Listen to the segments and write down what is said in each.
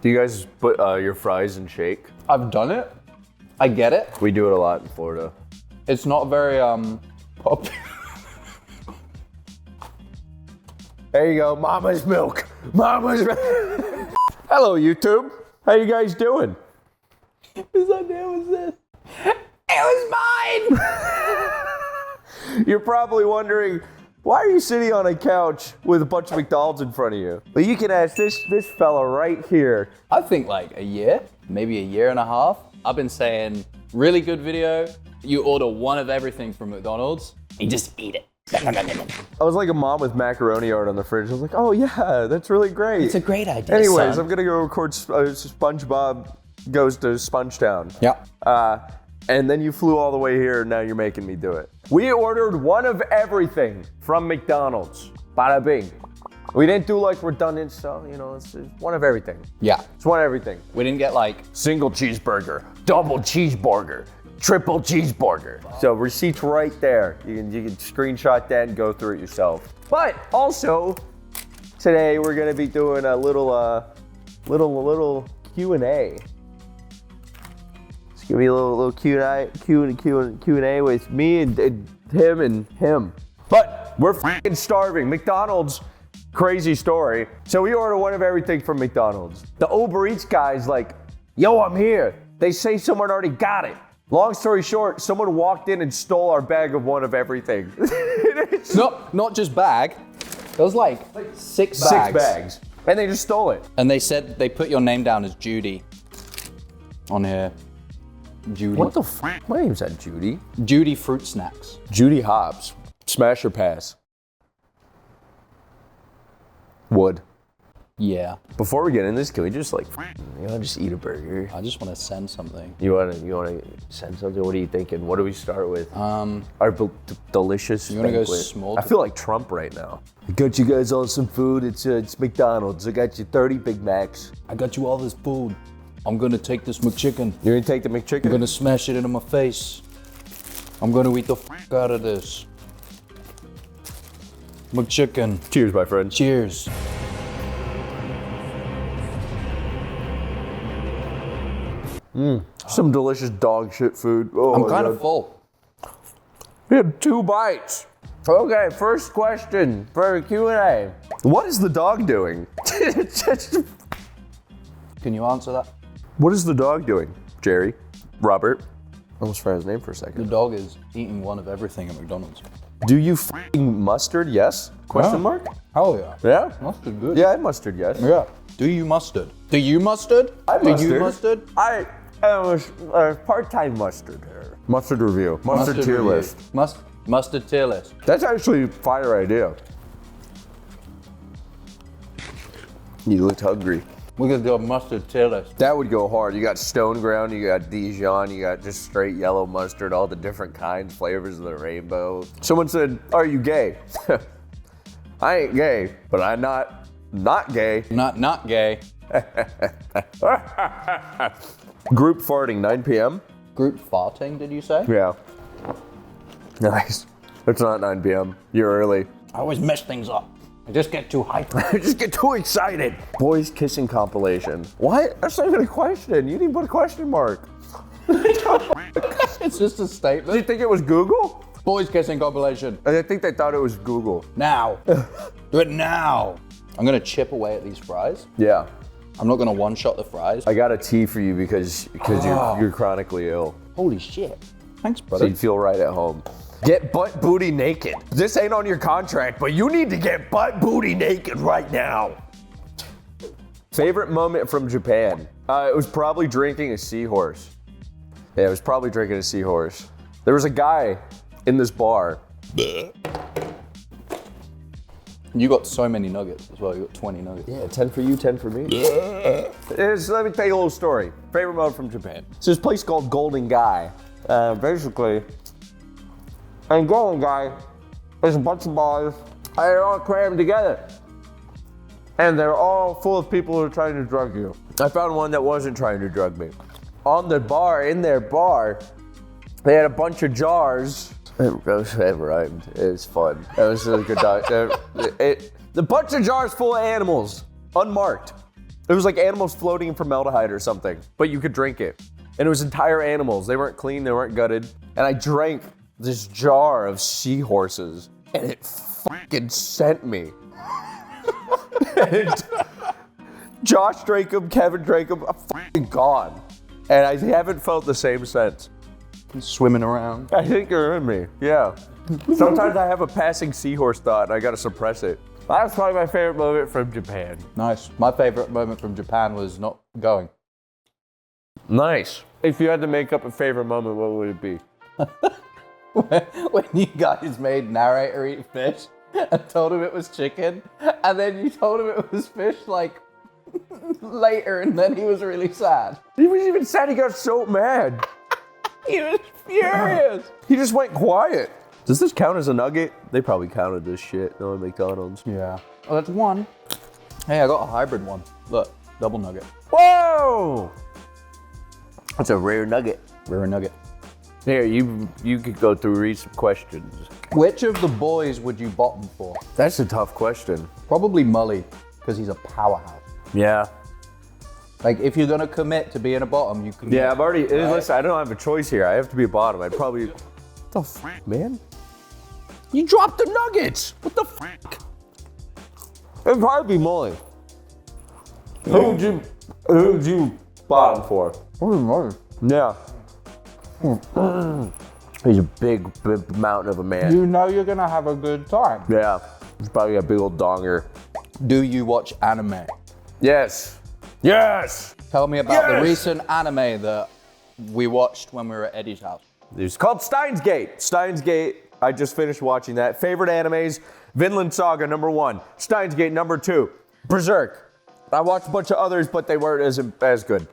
Do you guys put your fries in shake? I've done it. I get it. We do it a lot in Florida. It's not very popular. There you go, Mama's milk. Mama's milk. Hello, YouTube. How you guys doing? Whose idea was this? It was mine! You're probably wondering, why are you sitting on a couch with a bunch of McDonald's in front of you? Well, you can ask this fella right here. I think like a year, maybe a year and a half. I've been saying, really good video. You order one of everything from McDonald's, you just eat it. I was like a mom with macaroni art on the fridge. I was like, oh yeah, that's really great. It's a great idea. Anyways, son. I'm gonna go record SpongeBob Goes to Spongetown. Yeah. And then you flew all the way here, and now you're making me do it. We ordered one of everything from McDonald's. Bada bing. We didn't do like redundant stuff, you know, it's one of everything. Yeah. It's one of everything. We didn't get like Single cheeseburger, double cheeseburger, triple cheeseburger. So receipt's right there. You can screenshot that and go through it yourself. But also, today we're gonna be doing a little Q&A. It's gonna be a little Q&A with me and him and him. But we're f***ing starving. McDonald's, crazy story. So we order one of everything from McDonald's. The Uber Eats guy's like, yo, I'm here. They say someone already got it. Long story short, someone walked in and stole our bag of one of everything. not just bag. It was like six bags. 6 bags. And they just stole it. And they said they put your name down as Judy on here. Judy. What the f? My name's not Judy. Judy Fruit Snacks. Judy Hobbs. Smash or pass? Would. Yeah. Before we get in this, can we just just eat a burger? I just want to send something. You wanna send something? What are you thinking? What do we start with? Our delicious. You wanna go banquet. small? I feel like Trump right now. I got you guys all some food. It's McDonald's. I got you 30 Big Macs. I got you all this food. I'm gonna take this McChicken. You're gonna take the McChicken? I'm gonna smash it into my face. I'm gonna eat the f out of this. McChicken. Cheers, my friend. Cheers. Some delicious dog shit food. Oh, I'm kind of full. We had 2 bites. Okay, first question for Q&A. What is the dog doing? Can you answer that? What is the dog doing? Jerry? Robert? I almost forgot his name for a The second. dog is eating one of everything at McDonald's. Do you f***ing mustard? Yes? Question mark? Hell yeah. Yeah? Mustard good. Yeah, I mustard, yes. Yeah. Do you mustard? Do you mustard? Do you mustard? I am a part-time mustard. Mustard review. Mustard tier review. list. Mustard tier list. That's actually a fire idea. You looked hungry. We're gonna do a mustard tier list. That would go hard. You got stone ground, you got Dijon, you got just straight yellow mustard, all the different kinds, flavors of the rainbow. Someone said, are you gay? I ain't gay, but I'm not gay. Not gay. Group farting, 9 p.m.? Group farting, did you say? Yeah. Nice. It's not 9 p.m. You're early. I always mess things up. I just get too hyped. I just get too excited. Boys kissing compilation. What? That's not even a question. You didn't put a question mark. It's just a Did statement. you think it was Google? Boys kissing compilation. I think they thought it was Google. Now. Do it now. I'm gonna chip away at these fries. Yeah. I'm not gonna one-shot the fries. I got a tea for you because you're chronically ill. Holy shit. Thanks, So brother. you'd feel right at home. Get butt booty naked. This ain't on your contract, but you need to get butt booty naked right now. Favorite moment from Japan? It was probably drinking a seahorse. Yeah, it was probably drinking a seahorse. There was a guy in this bar. You got so many nuggets as well. You got 20 nuggets. Yeah, 10 for you, 10 for me. Let me tell you a little story. Favorite moment from Japan. It's this place called Golden Guy. Basically, and Golden Guy is a bunch of bars, and they're all crammed together. And they're all full of people who are trying to drug you. I found one that wasn't trying to drug me. On the bar, in their bar, they had a bunch of jars. It rhymed. It was fun. It was a good dog. The bunch of jars full of animals, unmarked. It was like animals floating in formaldehyde or something, but you could drink it. And it was entire animals. They weren't clean, they weren't gutted. And I drank this jar of seahorses, and it fucking sent me. And Josh drank them, Kevin drank them, I'm fucking gone. And I haven't felt the same since. Swimming around. I think you're in me, yeah. Sometimes I have a passing seahorse thought and I gotta suppress it. That's probably my favorite moment from Japan. Nice. My favorite moment from Japan was not going. Nice. If you had to make up a favorite moment, what would it be? When you guys made narrator eat fish and told him it was chicken, and then you told him it was fish like later, and then he was really sad. He was even sad, he got so mad. He was furious. He just went quiet. Does this count as a nugget? They probably counted this shit, no, at McDonald's. Yeah. Oh, that's one. Hey, I got a hybrid one. Look, double nugget. Whoa! That's a rare nugget. Rare nugget. Here, you could go through, read some questions. Which of the boys would you bottom for? That's a tough question. Probably Mully, because he's a powerhouse. Yeah. Like, if you're gonna commit to being a bottom, you commit. Yeah, I'm already, right? listen, I don't have a choice here. I have to be a bottom. I'd probably, what the fuck, man? You dropped the nuggets! What the fuck? It'd probably be Mully. Who would you bottom for? Yeah. He's a big mountain of a man. You know you're gonna have a good time. Yeah. He's probably a big old donger. Do you watch anime? Yes. Yes! Tell me about the Yes! recent anime that we watched when we were at Eddie's house. It's called Steins Gate. Steins Gate, I just finished watching that. Favorite animes, Vinland Saga, #1. Steins Gate, #2. Berserk. I watched a bunch of others, but they weren't as good.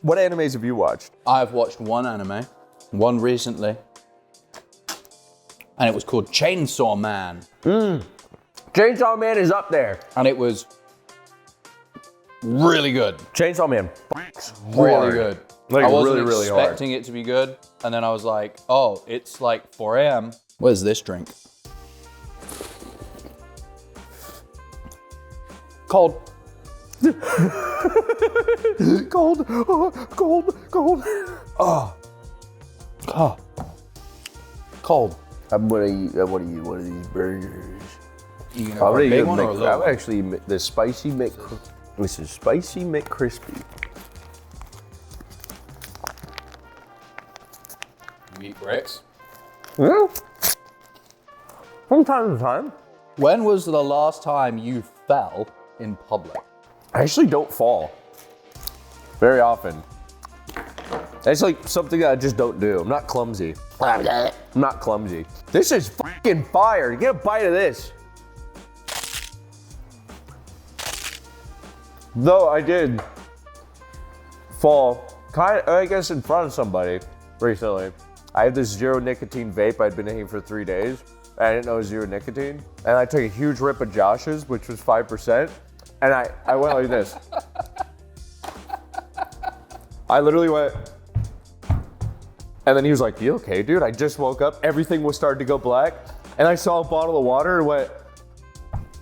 What animes have you watched? I've watched one anime, one recently, and it was called Chainsaw Man. Chainsaw Man is up there. And it was really good. Chainsaw Man. Really good. Like I wasn't really, really hard. expecting it to be good, and then I was like, oh, it's like 4 a.m. Where's this drink? Cold. Cold, cold. Oh. Cold. I'm gonna eat one of these burgers. You gonna have a big one or a little I'm one? actually the spicy this is spicy McCrispy. You eat bricks? Yeah. From time to time. When was the last time you fell in public? I actually don't fall very often. That's like something that I just don't do. I'm not clumsy. I'm not clumsy. This is fucking fire. Get a bite of this. Though I did fall, I guess, in front of somebody recently. I had this zero nicotine vape I'd been taking for 3 days. I didn't know it was zero nicotine. And I took a huge rip of Josh's, which was 5%. And I went like this. I literally went, and then he was like, you okay, dude? I just woke up. Everything was starting to go black. And I saw a bottle of water and went,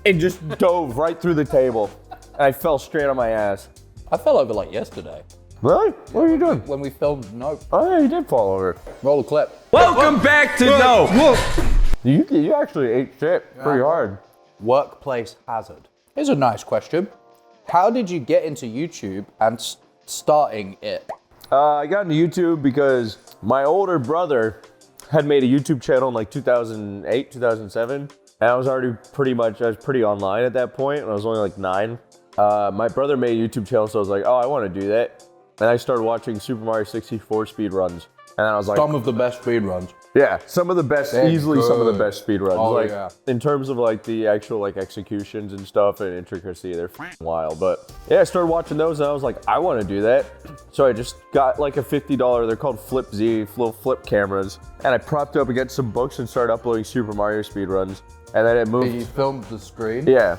and just dove right through the table. And I fell straight on my ass. I fell over like yesterday. Really? What are you doing? When we filmed Nope. Oh yeah, you did fall over. Roll the clip. Welcome back to No. You actually ate shit pretty hard. Workplace hazard. Here's a nice question. How did you get into YouTube and starting it? I got into YouTube because my older brother had made a YouTube channel in like 2008, 2007. And I was pretty online at that point. And I was only like 9. My brother made a YouTube channel, so I was like, oh, I want to do that. And I started watching Super Mario 64 speedruns. And I was like, Some of the best speedruns. yeah, some of the best, easily some of the best speedruns. Oh, like, yeah. in terms of like the actual like executions and stuff and intricacy, they're wild. But yeah, I started watching those and I was like, I want to do that. So I just got like a $50, they're called Flip Z, little flip cameras. And I propped up against some books and started uploading Super Mario speedruns. And then it moved. You filmed the screen? Yeah,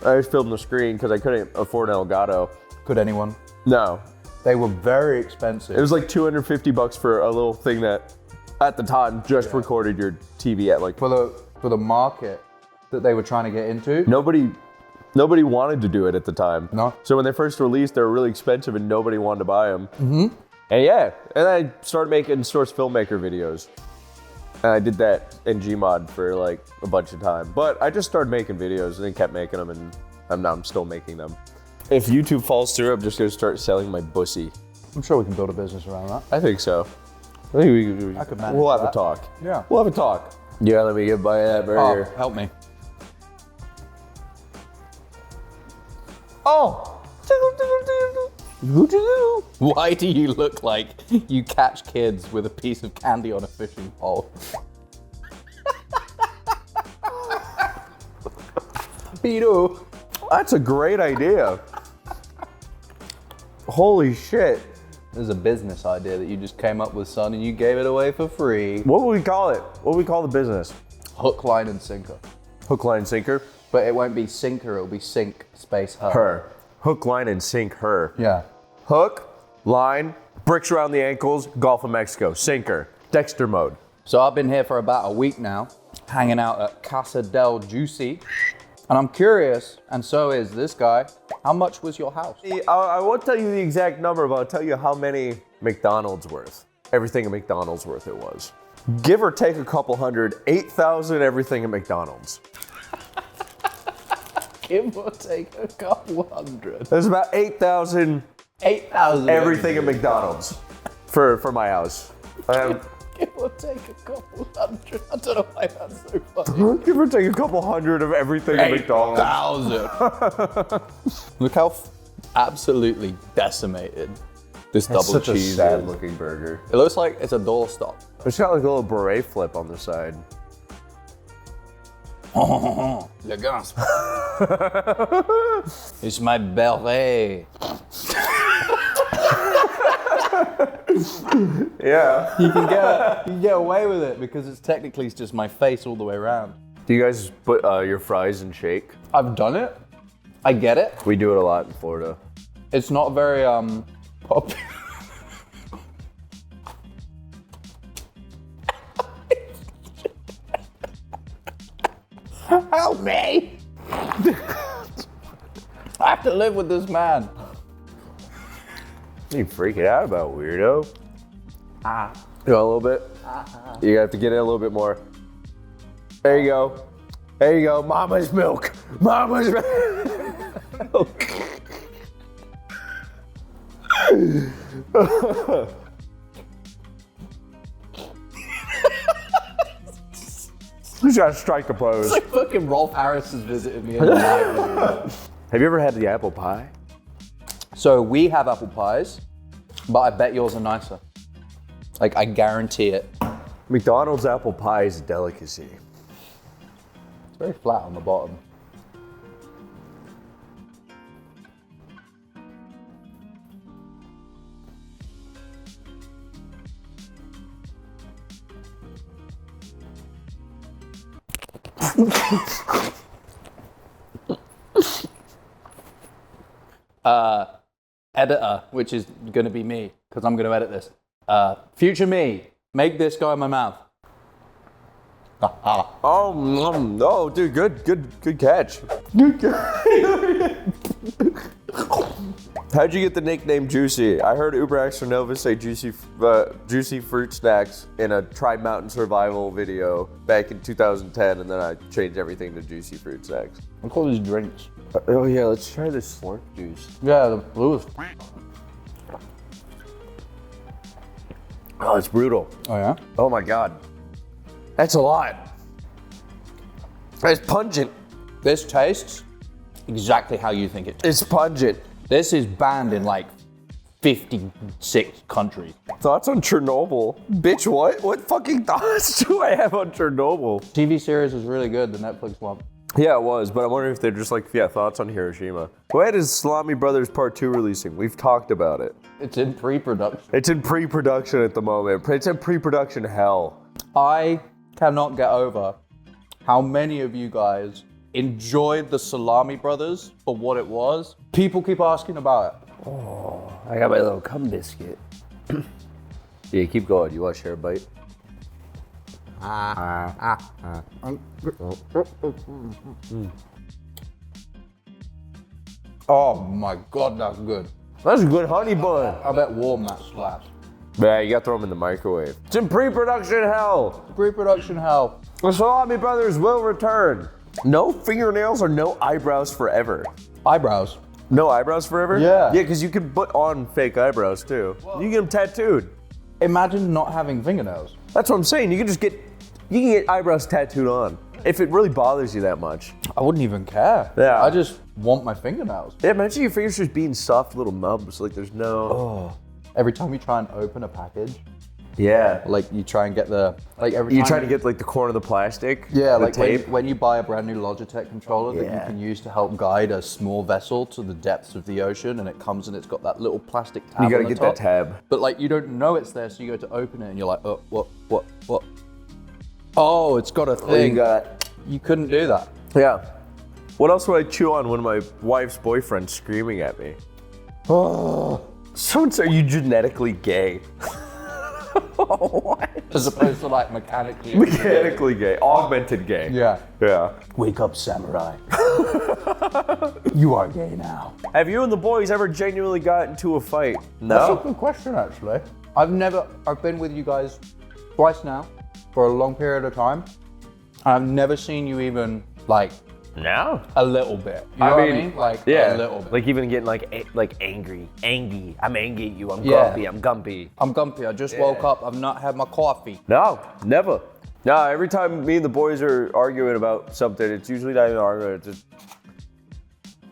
I just filmed the screen because I couldn't afford an Elgato. Could anyone? No. They were very expensive. It was like $250 for a little thing that at the time just recorded your TV at like. for the market that they were trying to get into. Nobody Nobody wanted to do it at the time. No. So when they first released, they were really expensive and nobody wanted to buy them. Mm-hmm. And yeah, and I started making source filmmaker videos. And I did that in Gmod for like a bunch of time. But I just started making videos and then kept making them, and I'm still making them. If YouTube falls through, I'm just gonna start selling my pussy. I'm sure we can build a business around that. I think so. I think I could manage we'll have that. a talk. Yeah. We'll have a talk. Yeah, let me get by that burger. Oh, help me. Oh! Why do you look like you catch kids with a piece of candy on a fishing pole? Beetle. That's a great idea. Holy shit. This is a business idea that you just came up with, son, and you gave it away for free. What would we call it? What would we call the business? Hook, line, and sinker. Hook, line, sinker? But it won't be sinker, it'll be sink, space, her. Her. Hook, line, and sink her. Yeah. Hook, line, bricks around the ankles, Gulf of Mexico. Sinker. Dexter mode. So I've been here for about a week now, hanging out at Casa del Juicy. And I'm curious, and so is this guy, how much was your house? I won't tell you the exact number, but I'll tell you how many McDonald's worth. Everything at McDonald's worth it was. Give or take a couple hundred, 8,000 everything at McDonald's. Give or take a couple hundred. There's about 8,000 8,000. everything at McDonald's for my house. Give or take a couple hundred. I don't know why that's so funny. Give or take a couple hundred of everything at McDonald's. 8,000. Look how absolutely decimated this double Such a cheese sad is. looking burger. It looks like it's a doorstop. It's got like a little beret flip on the side. Le gasp. It's my beret. Yeah. You can get away with it because it's technically just my face all the way around. Do you guys put your fries in shake? I've done it. I get it. We do it a lot in Florida. It's not very popular. Help me! I have to live with this man. You freaking out about, weirdo. You want a little bit? You have to get it a little bit more. There you go. There you go. Mama's milk. Mama's milk. You gotta strike a pose. It's like fucking Rolf Harris has visited me in the night. Have you ever had the apple pie? So we have apple pies, but I bet yours are nicer. Like, I guarantee it. McDonald's apple pie is a delicacy. It's very flat on the bottom. Editor, which is gonna be me, because I'm gonna edit this. Future me, make this go in my mouth. Oh, no, dude, good catch. Good catch. How'd you get the nickname Juicy? I heard Uber Extra Nova say juicy fruit snacks in a Tri-Mountain Survival video back in 2010, and then I changed everything to juicy fruit snacks. I call these drinks. Oh yeah, let's try this slurp juice. Yeah, the blue is. Oh, it's brutal. Oh yeah? Oh my God. That's a lot. It's pungent. This tastes exactly how you think it tastes. It's pungent. This is banned in like 56 countries. Thoughts on Chernobyl? Bitch, what? What fucking thoughts do I have on Chernobyl? TV series is really good, the Netflix one. Yeah, it was, but I'm wondering if they're just like, yeah, thoughts on Hiroshima. When is Salami Brothers Part 2 releasing? We've talked about it. It's in pre-production. It's in pre-production at the moment. It's in pre-production hell. I cannot get over how many of you guys enjoyed the Salami Brothers for what it was. People keep asking about it. Oh, I got my little cum biscuit. Yeah, keep going. You want to share a bite? Oh my God, that's good. That's a good honey bun. I bet warm that slaps. Yeah, you gotta throw them in the microwave. It's in pre-production hell. Pre-production hell. The Salami Brothers will return. No fingernails or no eyebrows forever. Eyebrows. No eyebrows forever? Yeah. Yeah, because you can put on fake eyebrows too. You can get them tattooed. Imagine not having fingernails. That's what I'm saying. You can get eyebrows tattooed on. If it really bothers you that much. I wouldn't even care. Yeah. I just want my fingernails. Yeah, imagine your fingers just being soft little nubs. Like there's no. Oh. Every time you try and open a package, Yeah. like you try and get the, like every time. You try to get like the corner of the plastic. Yeah, the like tape. when you buy a brand new Logitech controller that you Yeah. can use to help guide a small vessel to the depths of the ocean, and it comes and it's got that little plastic tab. You gotta on the get that top. tab. But like you don't know it's there, so you go to open it and you're like, oh, what? Oh, it's got a thing. You got. You couldn't do that. Yeah. What else would I chew on when my wife's boyfriend's screaming at me? Oh. Someone said, are you genetically gay? What? As opposed to like mechanically. Mechanically gay. Augmented gay. Yeah. Yeah. Wake up, samurai. You are gay now. Have you and the boys ever genuinely got into a fight? That's a No. good question, actually. I've been with you guys twice now for a long period of time. I've never seen you even like No. a little bit. You know what I mean? Like yeah. a little bit. Like even getting like angry. Angry. I'm angry at you. I'm Yeah. grumpy. I'm gumpy. I'm gumpy. I just woke up. I've not had my coffee. No, never. No, every time me and the boys are arguing about something, it's usually not even arguing. It's just,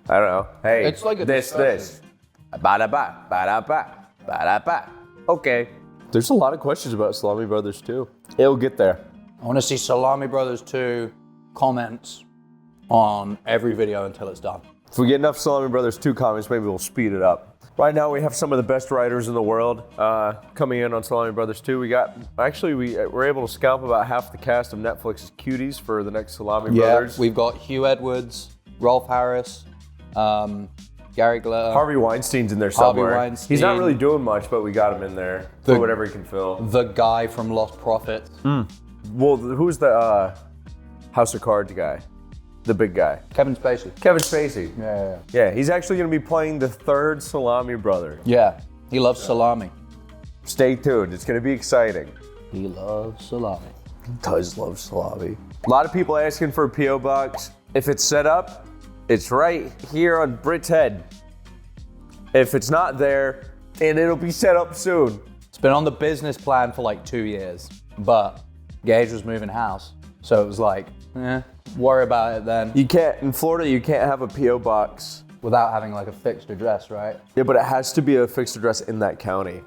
I don't know. Hey, It's like a this. Ba-da-ba, ba-da-ba, ba-da-ba. Okay. There's a lot of questions about Salami Brothers too. It'll get there. I want to see Salami Brothers 2 comments on every video until it's done. If we get enough Salami Brothers 2 comments, maybe we'll speed it up. Right now we have some of the best writers in the world coming in on Salami Brothers 2. We're able to scalp about half the cast of Netflix's Cuties for the next Salami Brothers. We've got Hugh Edwards, Rolf Harris, Gary Glitter. Harvey Weinstein's in there somewhere. Weinstein. He's not really doing much, but we got him in there for whatever he can fill. The guy from Lost Prophets. Well, who's the House of Cards guy? The big guy. Kevin Spacey. Kevin Spacey. Yeah. Yeah, he's actually going to be playing the third Salami brother. Yeah. He loves salami. Stay tuned. It's going to be exciting. He loves salami. He does love salami. A lot of people asking for a P.O. box. If it's set up, it's right here on Britt's head. If it's not there, and it'll be set up soon. It's been on the business plan for like 2 years, but Gage was moving house. So it was like, worry about it then. You can't, in Florida, you can't have a P.O. box. Without having like a fixed address, right? Yeah, but it has to be a fixed address in that county.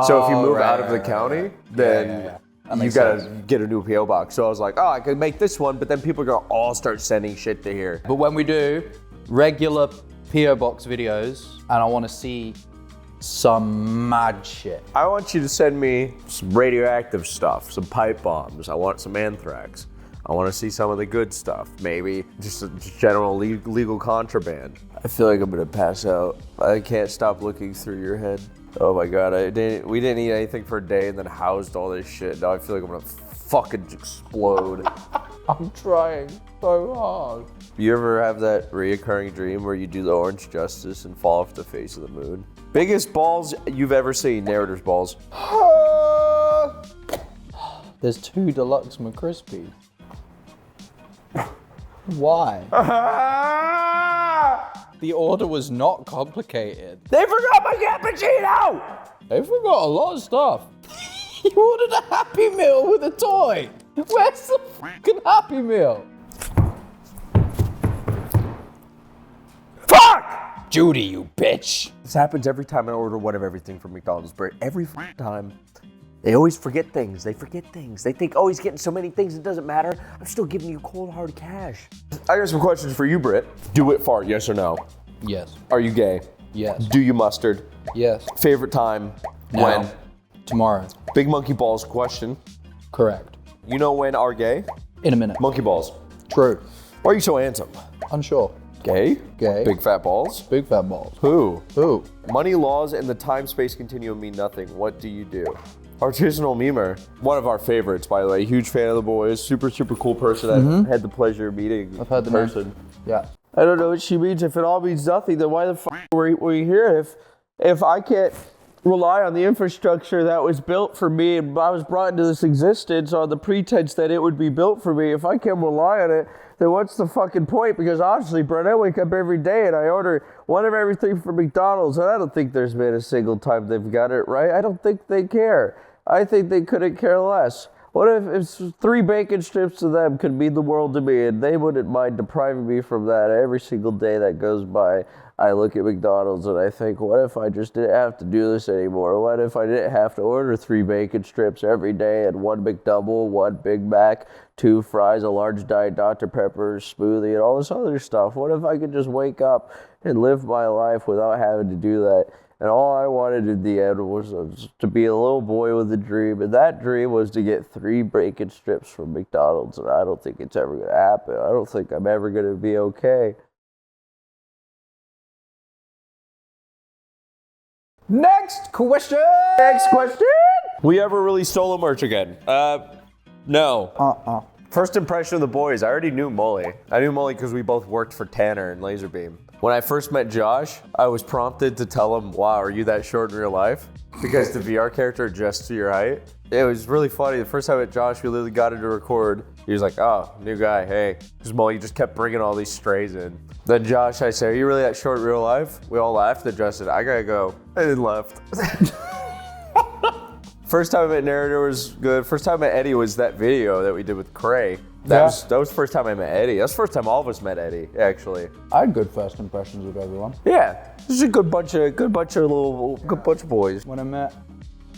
So if you move out of the county, then you makes gotta sense. get a new P.O. box. So I was like, oh, I could make this one, but then people are gonna all start sending shit to here. But when we do regular P.O. Box videos, and I want to see some mad shit. I want you to send me some radioactive stuff, some pipe bombs. I want some anthrax. I want to see some of the good stuff. Maybe just general legal contraband. I feel like I'm gonna pass out. I can't stop looking through your head. Oh my God, we didn't eat anything for a day and then housed all this shit. Now I feel like I'm gonna fucking explode. I'm trying so hard. You ever have that reoccurring dream where you do the orange justice and fall off the face of the moon? Biggest balls you've ever seen, narrator's balls. There's 2 deluxe McCrispies. Why? The order was not complicated. They forgot my cappuccino! They forgot a lot of stuff. You ordered a Happy Meal with a toy. Where's the fucking Happy Meal? Fuck! Judy, you bitch. This happens every time I order one of everything from McDonald's, but every time. They always forget things. They forget things. They think, oh, he's getting so many things, it doesn't matter. I'm still giving you cold, hard cash. I got some questions for you, Britt. Do it fart, yes or no? Yes. Are you gay? Yes. Do you mustard? Yes. Favorite time? Now. When? Tomorrow. Big monkey balls question. Correct. You know when are gay? In a minute. Monkey balls. True. Why are you so handsome? Unsure. Gay? Gay. Big fat balls? Big fat balls. Who? Who? Money laws and the time-space continuum mean nothing. What do you do? Artisanal memer. One of our favorites, by the way. Huge fan of the boys. Super, super cool person. I had the pleasure of meeting I've heard the person. name. Yeah. I don't know what she means. If it all means nothing, then why the fuck were we here? If I can't rely on the infrastructure that was built for me and I was brought into this existence on the pretense that it would be built for me, if I can't rely on it, then what's the fucking point? Because honestly, Brent, I wake up every day and I order one of everything from McDonald's, and I don't think there's been a single time they've got it right. I don't think they care. I think they couldn't care less. What if 3 bacon strips to them could mean the world to me, and they wouldn't mind depriving me from that every single day that goes by? I look at McDonald's and I think, what if I just didn't have to do this anymore? What if I didn't have to order 3 bacon strips every day and 1 McDouble, 1 Big Mac, 2 fries, a large Diet Dr. Pepper, smoothie, and all this other stuff? What if I could just wake up and live my life without having to do that? And all I wanted in the end was to be a little boy with a dream, and that dream was to get 3 bacon strips from McDonald's, and I don't think it's ever going to happen. I don't think I'm ever going to be okay. Next question. We ever really stole a merch again? No. First impression of the boys, I already knew Mully. I knew Mully because we both worked for Tanner and Laserbeam. When I first met Josh, I was prompted to tell him, wow, are you that short in real life? Because the VR character adjusts to your height. It was really funny. The first time I met Josh, we literally got him to record. He was like, oh, new guy, hey. Because Mully just kept bringing all these strays in. Then Josh, I say, are you really that short in real life? We all laughed and Josh said, I gotta go. And then left. First time I met Narrator was good. First time I met Eddie was that video that we did with Cray. That was the first time I met Eddie. That's the first time all of us met Eddie, actually. I had good first impressions with everyone. Yeah, this is a good bunch of boys. When I met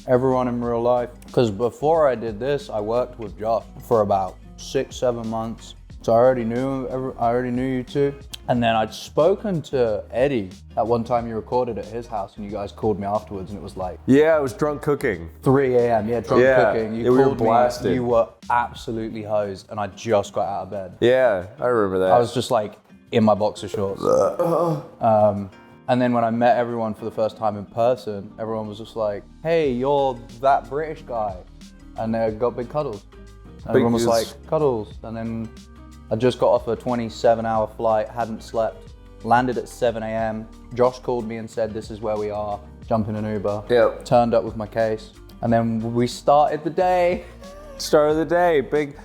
everyone in real life, because before I did this, I worked with Josh for about 6-7 months. So I already knew you two. And then I'd spoken to Eddie at one time. You recorded at his house and you guys called me afterwards and it was like... Yeah, it was drunk cooking. 3 a.m. Yeah, drunk cooking. You we called were blasted. me, you were absolutely hosed and I just got out of bed. Yeah, I remember that. I was just like in my boxer shorts. And then when I met everyone for the first time in person, everyone was just like, hey, you're that British guy. And they got big cuddles. And everyone was like, cuddles. And then I just got off a 27-hour flight, hadn't slept, landed at 7 a.m. Josh called me and said, this is where we are, jump in an Uber. Yep. Turned up with my case. And then we started the day. Start of the day, big.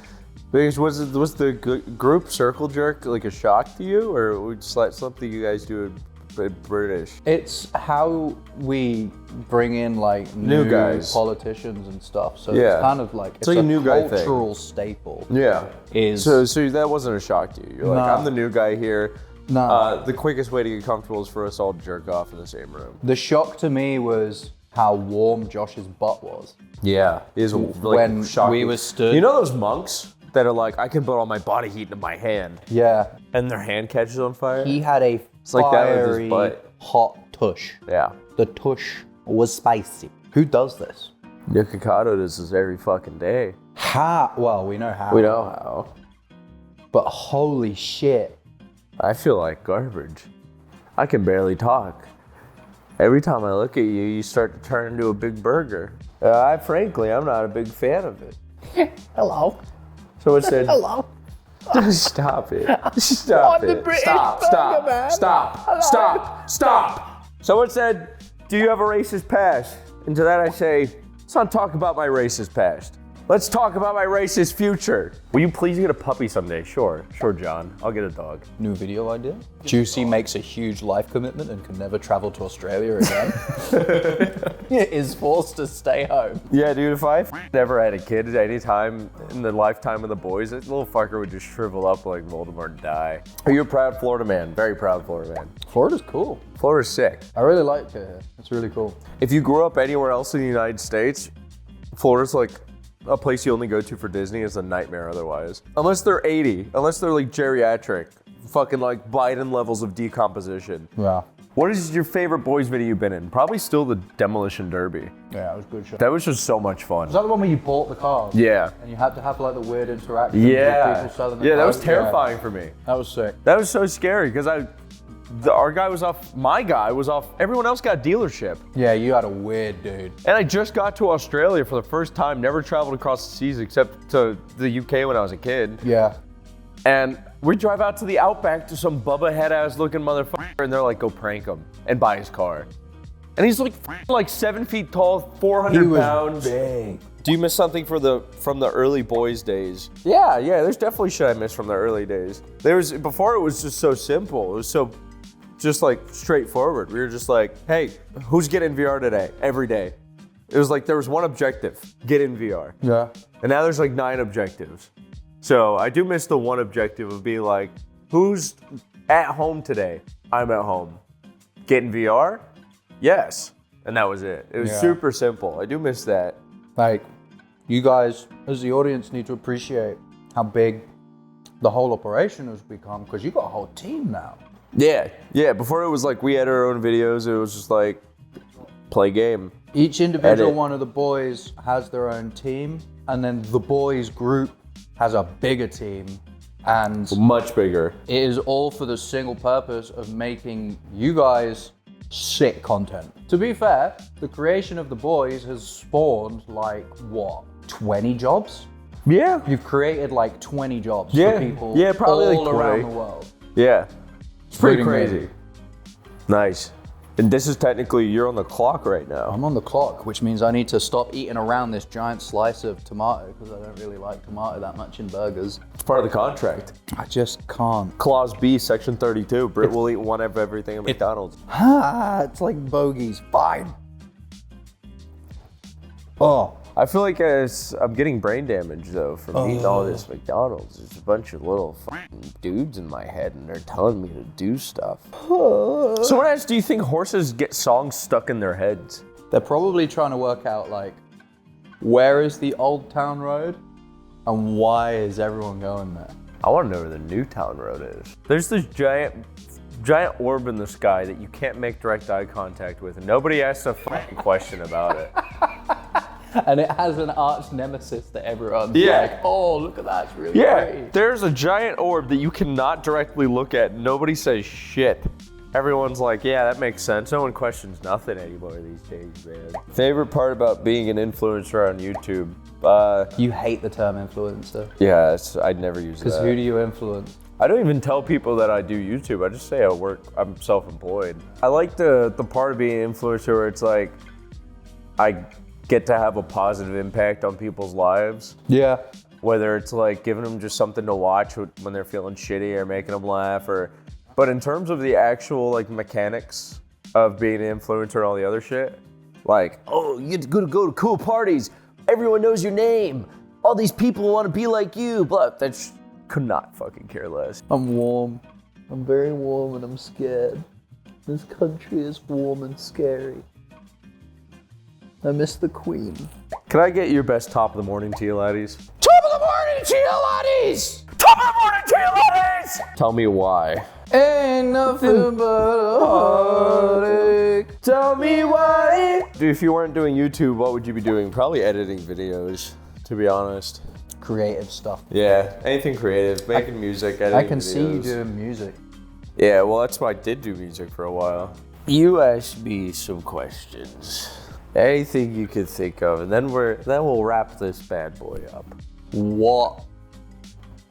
Was the group circle jerk like a shock to you, or was it something you guys do in British? It's how we bring in like new guys, politicians and stuff. So it's kind of like it's a new guy thing. Cultural staple. Yeah. So that wasn't a shock to you. You're like, I'm the new guy here. The quickest way to get comfortable is for us all to jerk off in the same room. The shock to me was how warm Josh's butt was. Yeah. Is like when shocking. we were stood. You know those monks that are like, I can put all my body heat into my hand. Yeah. And their hand catches on fire? He had a fiery, hot tush. Yeah. The tush was spicy. Who does this? Nikocado does this every fucking day. How? Well, we know how. We know how. But holy shit. I feel like garbage. I can barely talk. Every time I look at you, you start to turn into a big burger. Frankly, I'm not a big fan of it. Hello. Someone said, hello. Stop it. Stop it. Stop. Someone said, do you have a racist past? And to that I say, let's not talk about my racist past. Let's talk about my racist future. Will you please get a puppy someday? Sure, John. I'll get a dog. New video idea. Juicy makes a huge life commitment and can never travel to Australia again. Is forced to stay home. Yeah, dude, if I never had a kid at any time in the lifetime of the boys, that little fucker would just shrivel up like Voldemort and die. Are you a proud Florida man? Very proud Florida man. Florida's cool. Florida's sick. I really like it here. It's really cool. If you grew up anywhere else in the United States, Florida's like a place you only go to for Disney is a nightmare otherwise. Unless they're 80, unless they're like geriatric, fucking like Biden levels of decomposition. Yeah. What is your favorite boys video you've been in? Probably still the Demolition Derby. Yeah, it was a good show. That was just so much fun. Was that the one where you bought the cars? Yeah. And you had to have like the weird interaction with people selling the cars? That was terrifying for me. That was sick. That was so scary because our guy was off, my guy was off, everyone else got a dealership. Yeah, you had a weird dude. And I just got to Australia for the first time, never traveled across the seas except to the UK when I was a kid. Yeah. And we drive out to the Outback to some Bubba head-ass looking motherfucker, and they're like, go prank him and buy his car. And he's like 7 feet tall, 400 pounds. Big. Do you miss something from the early boys days? Yeah, there's definitely shit I miss from the early days. Before it was just so simple. It was so just like straightforward. We were just like, hey, who's getting VR today? Every day. It was like there was one objective, get in VR. Yeah. And now there's like 9 objectives. So I do miss the one objective of being like, who's at home today? I'm at home. Get in VR? Yes. And that was it. It was super simple. I do miss that. Like, you guys, as the audience, need to appreciate how big the whole operation has become, because you got a whole team now. Yeah. Before it was like we had our own videos. It was just like play game. Each individual Edit. one of the boys has their own team, and then the boys group has a bigger team, and Much bigger. it is all for the single purpose of making you guys sick content. To be fair, the creation of the boys has spawned like, what, 20 jobs? Yeah. You've created like 20 jobs Yeah. for people Yeah, probably all like around 20. the world. Yeah. It's pretty Including crazy. me. Nice. And this is technically, you're on the clock right now. I'm on the clock, which means I need to stop eating around this giant slice of tomato, because I don't really like tomato that much in burgers. It's part of the contract. I just can't. Clause B, section 32. Britt will eat one of everything at McDonald's. It's like bogeys. Fine. Oh, I feel like I'm getting brain damage though from eating all this McDonald's. There's a bunch of little fucking dudes in my head and they're telling me to do stuff. So what else do you think horses get songs stuck in their heads? they're probably trying to work out, like, where is the Old Town Road and why is everyone going there? I want to know where the Newtown Road is. There's this giant orb in the sky that you can't make direct eye contact with, and nobody asks a fucking question about it. And it has an arch nemesis that everyone's Yeah. like, oh, look at that, it's really Yeah, pretty. there's a giant orb that you cannot directly look at. Nobody says shit. Everyone's like, yeah, that makes sense. No one questions nothing anymore these days, man. Favorite part about being an influencer on YouTube? You hate the term influencer, Yeah, I'd never use that. because who do you influence? I don't even tell people that I do YouTube. I just say I'm self-employed. I like the part of being an influencer where it's like, I get to have a positive impact on people's lives. Yeah. Whether it's like giving them just something to watch when they're feeling shitty or making them laugh but in terms of the actual like mechanics of being an influencer and all the other shit, like, oh, you get to go to cool parties. Everyone knows your name. All these people want to be like you, but that's could not fucking care less. I'm warm. I'm very warm and I'm scared. This country is warm and scary. I miss the Queen. Can I get your best top of the morning to you, laddies? Top of the morning to you, laddies! Top of the morning to you, laddies! Tell me why. Ain't nothing but a heartache. Tell me why. If you weren't doing YouTube, what would you be doing? Probably editing videos, to be honest. Creative stuff. Yeah, anything creative, making music, editing I can see you videos. doing music. Yeah, well, that's why I did do music for a while. You asked me some questions. Anything you could think of, and then we'll wrap this bad boy up. What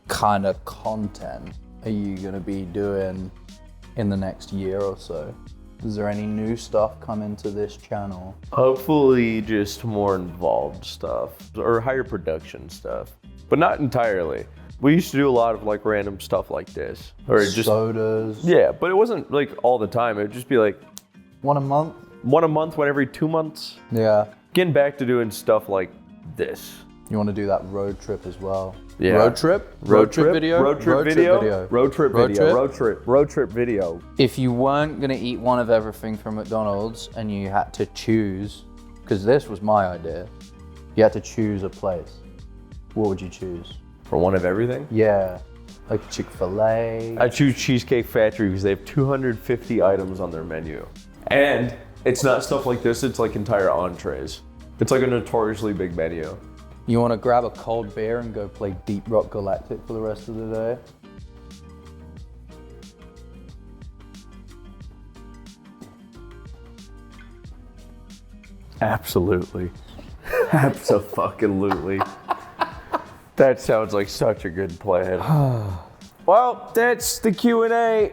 kind of content are you gonna be doing in the next year or so? Is there any new stuff coming to this channel? Hopefully just more involved stuff or higher production stuff, but not entirely. We used to do a lot of like random stuff like this, or just Sodas. yeah, but it wasn't like all the time. It would just be like One a month? one a month, one every 2 months. Yeah. Getting back to doing stuff like this. You want to do that road trip as well? Yeah. Road trip? Road trip video? Road trip video. Road trip? Road trip video. If you weren't gonna eat one of everything from McDonald's and you had to choose, because this was my idea, you had to choose a place, what would you choose? For one of everything? Yeah, like Chick-fil-A. I choose Cheesecake Factory because they have 250 items on their menu. And it's not stuff like this, it's like entire entrees. It's like a notoriously big menu. You want to grab a cold beer and go play Deep Rock Galactic for the rest of the day? Absolutely. Abso-fucking-lutely. That sounds like such a good plan. Well, that's the Q&A.